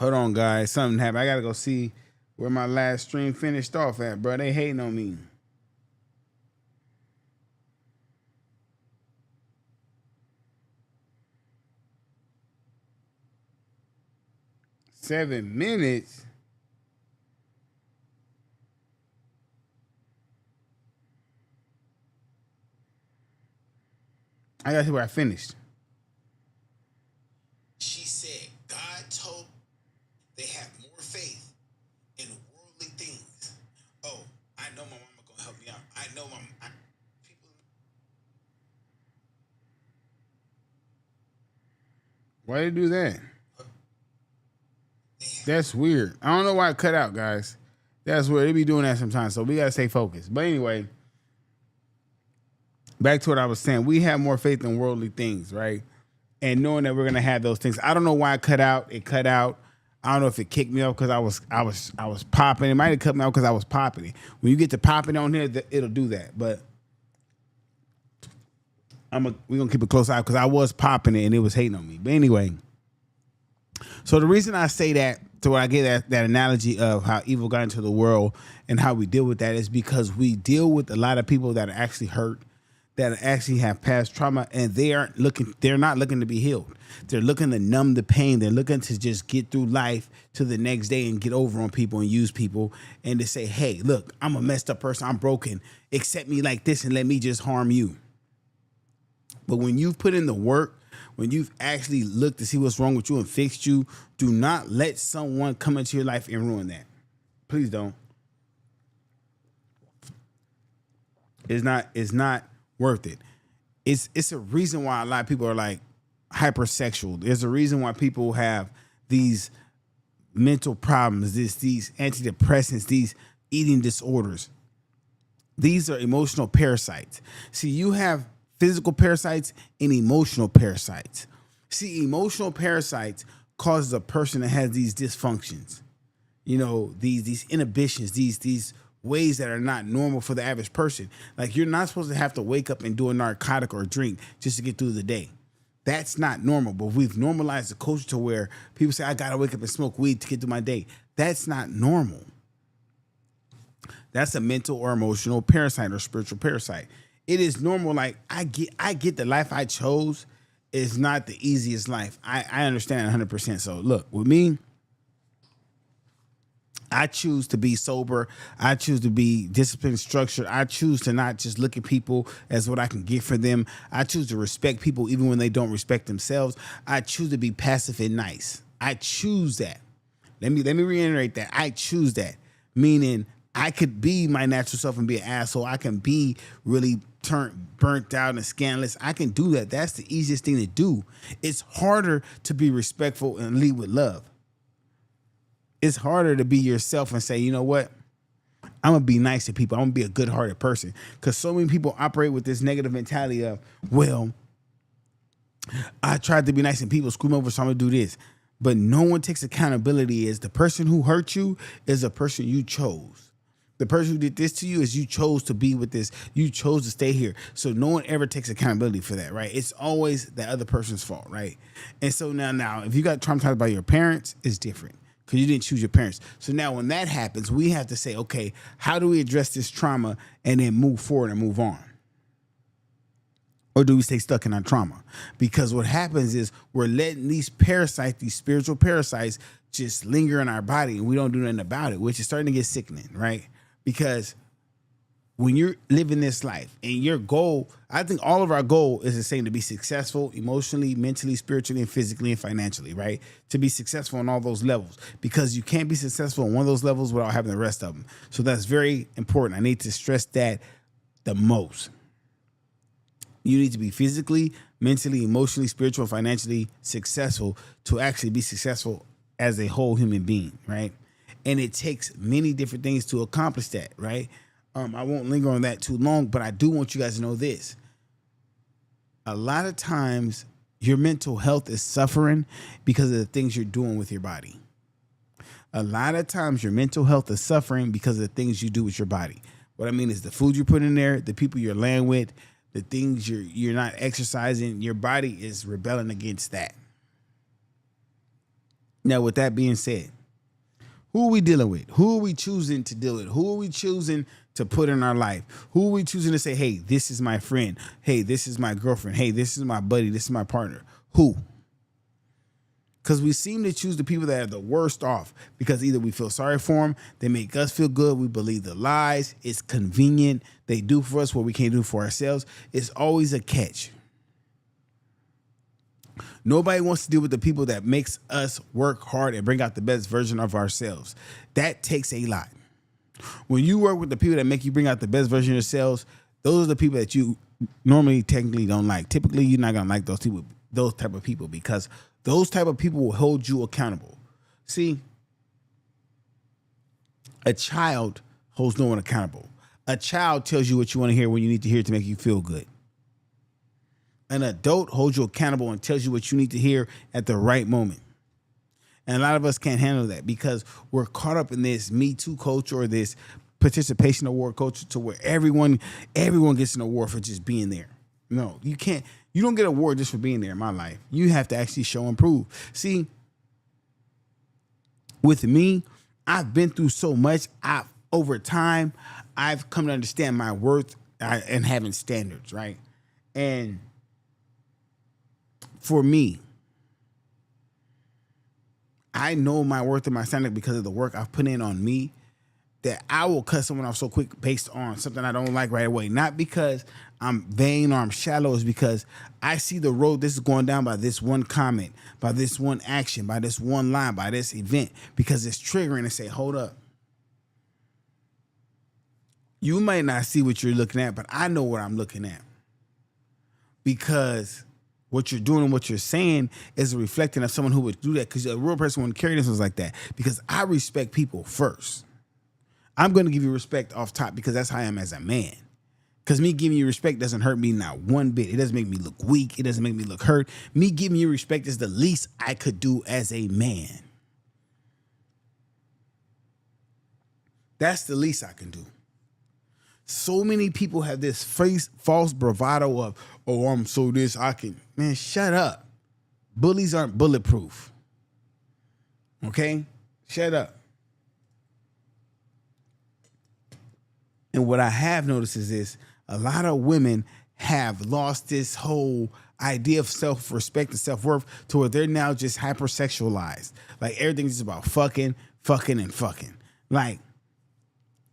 Hold on, guys. Something happened. I gotta go see where my last stream finished off at, bro. They hating on me. Seven minutes. I gotta see where I finished. She said God told they have more faith in worldly things. Oh, I know my mama gonna help me out. I know people. Why they do that? That's weird. I don't know why it cut out, guys. That's weird. They be doing that sometimes, so we gotta stay focused. But anyway, back to what I was saying. We have more faith in worldly things, right? And knowing that we're gonna have those things. I don't know why it cut out. It cut out. I don't know if it kicked me off because I was popping. It might have cut me off because I was popping it. When you get to popping on here, it'll do that. But we're gonna keep a close eye because I was popping it and it was hating on me. But anyway, so the reason I say that, to where I get that analogy of how evil got into the world and how we deal with that, is because we deal with a lot of people that are actually hurt, that actually have past trauma, and they're not looking to be healed. They're looking to numb the pain. They're looking to just get through life to the next day and get over on people and use people and to say, hey, look, I'm a messed up person. I'm broken. Accept me like this and let me just harm you. But when you've put in the work, when you've actually looked to see what's wrong with you and fixed you, do not let someone come into your life and ruin that. Please don't. It's not worth it. It's a reason why a lot of people are like hypersexual. There's a reason why people have these mental problems, these antidepressants, these eating disorders. These are emotional parasites. See, you have physical parasites and emotional parasites. See, emotional parasites causes a person that has these dysfunctions, these inhibitions, these ways that are not normal for the average person. Like, you're not supposed to have to wake up and do a narcotic or a drink just to get through the day. That's not normal. But we've normalized the culture to where people say, I gotta wake up and smoke weed to get through my day. That's not normal. That's a mental or emotional parasite or spiritual parasite. It is normal. Like, I get the life I chose is not the easiest life. I understand 100%. So look, with me, I choose to be sober. I choose to be disciplined, structured. I choose to not just look at people as what I can get for them. I choose to respect people even when they don't respect themselves. I choose to be passive and nice. I choose that. Let me reiterate that. I choose that. Meaning, I could be my natural self and be an asshole. I can be really burnt out and scandalous. I can do that. That's the easiest thing to do. It's harder to be respectful and lead with love. It's harder to be yourself and say, you know what? I'm going to be nice to people. I'm going to be a good-hearted person. Because so many people operate with this negative mentality of, well, I tried to be nice and people screw me over, so I'm going to do this. But no one takes accountability. Is the person who hurt you is a person you chose. The person who did this to you is you chose to be with this. You chose to stay here. So no one ever takes accountability for that, right? It's always the other person's fault, right? And so now, if you got traumatized by your parents, it's different because you didn't choose your parents. So now when that happens, we have to say, okay, how do we address this trauma and then move forward and move on? Or do we stay stuck in our trauma? Because what happens is we're letting these parasites, these spiritual parasites, just linger in our body and we don't do nothing about it, which is starting to get sickening, right? Because when you're living this life and your goal, I think all of our goal is the same: to be successful emotionally, mentally, spiritually, and physically and financially, right? To be successful on all those levels, because you can't be successful on one of those levels without having the rest of them. So that's very important. I need to stress that the most. You need to be physically, mentally, emotionally, spiritually, financially successful to actually be successful as a whole human being, right? And it takes many different things to accomplish that, right? I won't linger on that too long, but I do want you guys to know this. A lot of times, your mental health is suffering because of the things you're doing with your body. A lot of times, your mental health is suffering because of the things you do with your body. What I mean is the food you put in there, the people you're laying with, the things you're not exercising. Your body is rebelling against that. Now, with that being said, who are we dealing with? Who are we choosing to deal with? Who are we choosing to put in our life? Who are we choosing to say, hey, this is my friend. Hey, this is my girlfriend. Hey, this is my buddy. This is my partner. Who? Because we seem to choose the people that are the worst off because either we feel sorry for them, they make us feel good, we believe the lies, it's convenient, they do for us what we can't do for ourselves. It's always a catch. Nobody wants to deal with the people that makes us work hard and bring out the best version of ourselves. That takes a lot. When you work with the people that make you bring out the best version of yourselves, those are the people that you normally technically don't like. Typically, you're not gonna like those type of people because those type of people will hold you accountable. See, a child holds no one accountable. A child tells you what you want to hear when you need to hear to make you feel good. An adult holds you accountable and tells you what you need to hear at the right moment. And a lot of us can't handle that because we're caught up in this Me Too culture or this participation award culture to where everyone gets an award for just being there. No, you can't. You don't get an award just for being there in my life. You have to actually show and prove. See, with me, I've been through so much. Over time, I've come to understand my worth and having standards, right? And for me, I know my worth and my standard because of the work I've put in on me, that I will cut someone off so quick based on something I don't like right away. Not because I'm vain or I'm shallow, it's because I see the road this is going down by this one comment, by this one action, by this one line, by this event, because it's triggering and say, hold up. You might not see what you're looking at, but I know what I'm looking at. Because what you're doing and what you're saying is a reflecting of someone who would do that, because a real person wouldn't carry themselves like that. Because I respect people first. I'm going to give you respect off top because that's how I am as a man. Because me giving you respect doesn't hurt me not one bit. It doesn't make me look weak. It doesn't make me look hurt. Me giving you respect is the least I could do as a man. That's the least I can do. So many people have this false bravado of, oh, I'm so this, I can. Man, shut up. Bullies aren't bulletproof. Okay? Shut up. And what I have noticed is this: a lot of women have lost this whole idea of self-respect and self-worth to where they're now just hypersexualized. Like everything's just about fucking, and fucking. Like,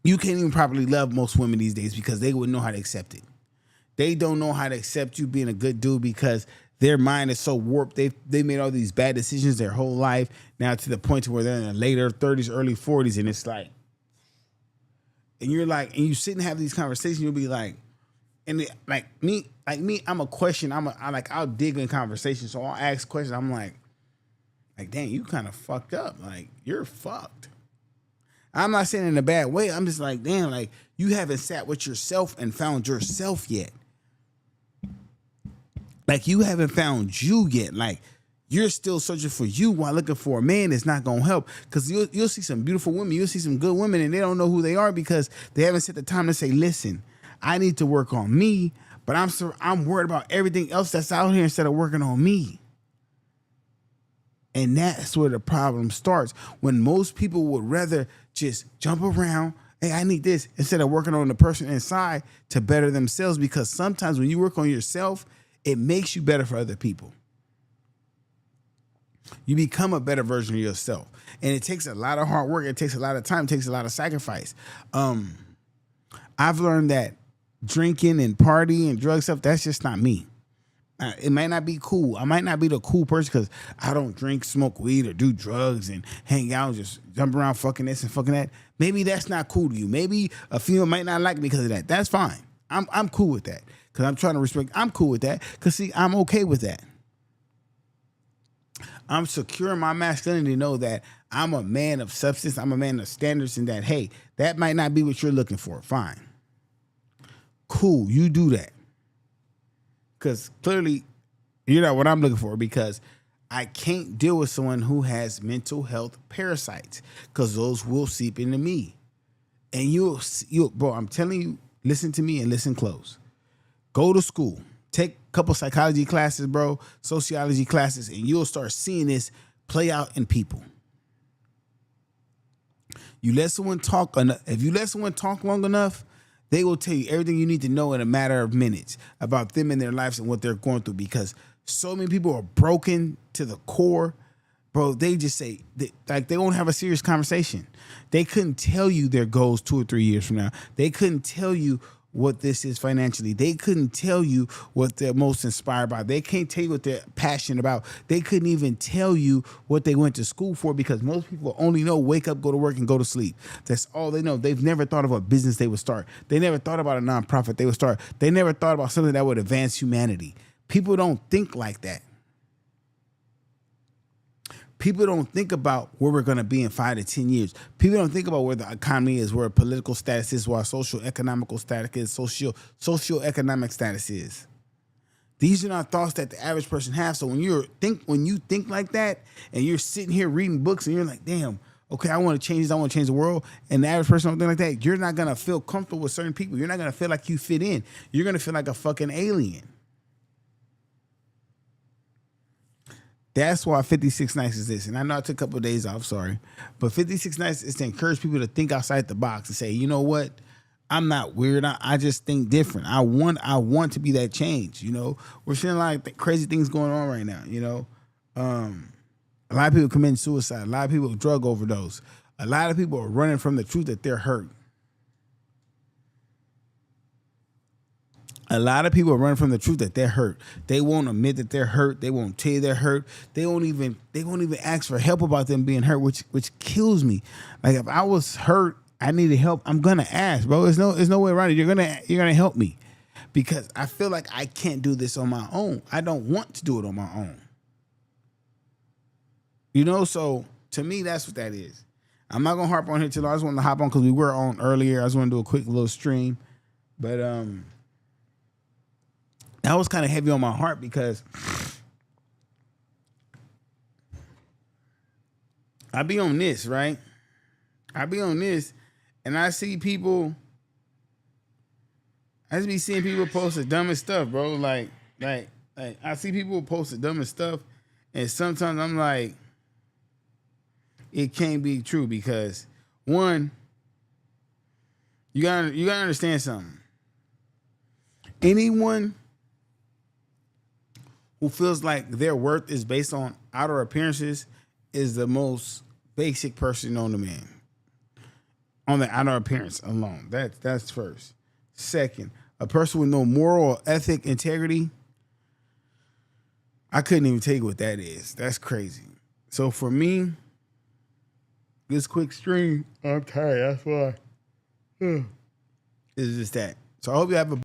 you can't even properly love most women these days because they wouldn't know how to accept it. They don't know how to accept you being a good dude because their mind is so warped. They made all these bad decisions their whole life now to the point to where they're in their later 30s, early 40s, and it's like, and you're like, and you sit and have these conversations, you'll be like, and it, like me, I'm a question. I'll dig in conversation. So I'll ask questions. I'm like, dang, you kind of fucked up. Like, you're fucked. I'm not saying it in a bad way. I'm just like, damn, like, you haven't sat with yourself and found yourself yet. Like, you haven't found you yet. Like, you're still searching for you while looking for a man that's not going to help. Because you'll see some beautiful women. You'll see some good women, and they don't know who they are because they haven't set the time to say, listen, I need to work on me, but I'm worried about everything else that's out here instead of working on me. And that's where the problem starts. When most people would rather just jump around, hey, I need this, instead of working on the person inside to better themselves. Because sometimes when you work on yourself, it makes you better for other people. You become a better version of yourself. And it takes a lot of hard work. It takes a lot of time. It takes a lot of sacrifice. I've learned that drinking and partying and drug stuff, that's just not me. It might not be cool. I might not be the cool person because I don't drink, smoke weed, or do drugs and hang out, just jump around fucking this and fucking that. Maybe that's not cool to you. Maybe a female might not like me because of that. That's fine. I'm cool with that because I'm trying to respect. I'm cool with that because, see, I'm okay with that. I'm secure in my masculinity to know that I'm a man of substance. I'm a man of standards, and that, hey, that might not be what you're looking for. Fine. Cool. You do that. Because clearly you're not what I'm looking for, because I can't deal with someone who has mental health parasites, because those will seep into me. And you'll, bro, I'm telling you, listen to me and listen close. Go to school. Take a couple psychology classes, bro, sociology classes, and you'll start seeing this play out in people. You let someone talk enough. If you let someone talk long enough, they will tell you everything you need to know in a matter of minutes about them and their lives and what they're going through. Because so many people are broken to the core, bro. They just say they won't have a serious conversation. They couldn't tell you their goals 2 or 3 years from now. They couldn't tell you what this is financially. They couldn't tell you what they're most inspired by. They can't tell you what they're passionate about. They couldn't even tell you what they went to school for, because most people only know wake up, go to work, and go to sleep. That's all they know. They've never thought of a business they would start. They never thought about a nonprofit they would start. They never thought about something that would advance humanity. People don't think like that. People don't think about where we're going to be in 5 to 10 years. People don't think about where the economy is, where political status is, where social economical status is, socioeconomic status is. These are not thoughts that the average person has. So when you think like that, and you're sitting here reading books, and you're like, damn, okay, I want to change this, I want to change the world, and the average person don't think like that, you're not going to feel comfortable with certain people. You're not going to feel like you fit in. You're going to feel like a fucking alien. That's why 56 Nights is this. And I know I took a couple of days off, sorry. But 56 Nights is to encourage people to think outside the box and say, you know what? I'm not weird. I just think different. I want to be that change, you know? We're seeing a lot of crazy things going on right now, you know? A lot of people committing suicide. A lot of people drug overdose. A lot of people are running from the truth that they're hurt. A lot of people are running from the truth that they're hurt. They won't admit that they're hurt. They won't tell you they're hurt. They won't even ask for help about them being hurt, which kills me. Like, if I was hurt, I needed help, I'm gonna ask, bro. There's no way around it. You're gonna help me, because I feel like I can't do this on my own. I don't want to do it on my own. You know, so to me, that's what that is. I'm not gonna harp on here too long. I just wanted to hop on because we were on earlier. I just want to do a quick little stream, but that was kind of heavy on my heart, because I be on this, right? I be on this, and I see people. I just be seeing people post the dumbest stuff, bro. Like I see people post the dumbest stuff, and sometimes I'm like, it can't be true, because one, you gotta understand something. Anyone who feels like their worth is based on outer appearances is the most basic person known to man. On the outer appearance alone. That's first. Second, a person with no moral, ethic, integrity, I couldn't even tell you what that is. That's crazy. So for me, this quick stream, I'm tired. That's why. It's just that. So I hope you have a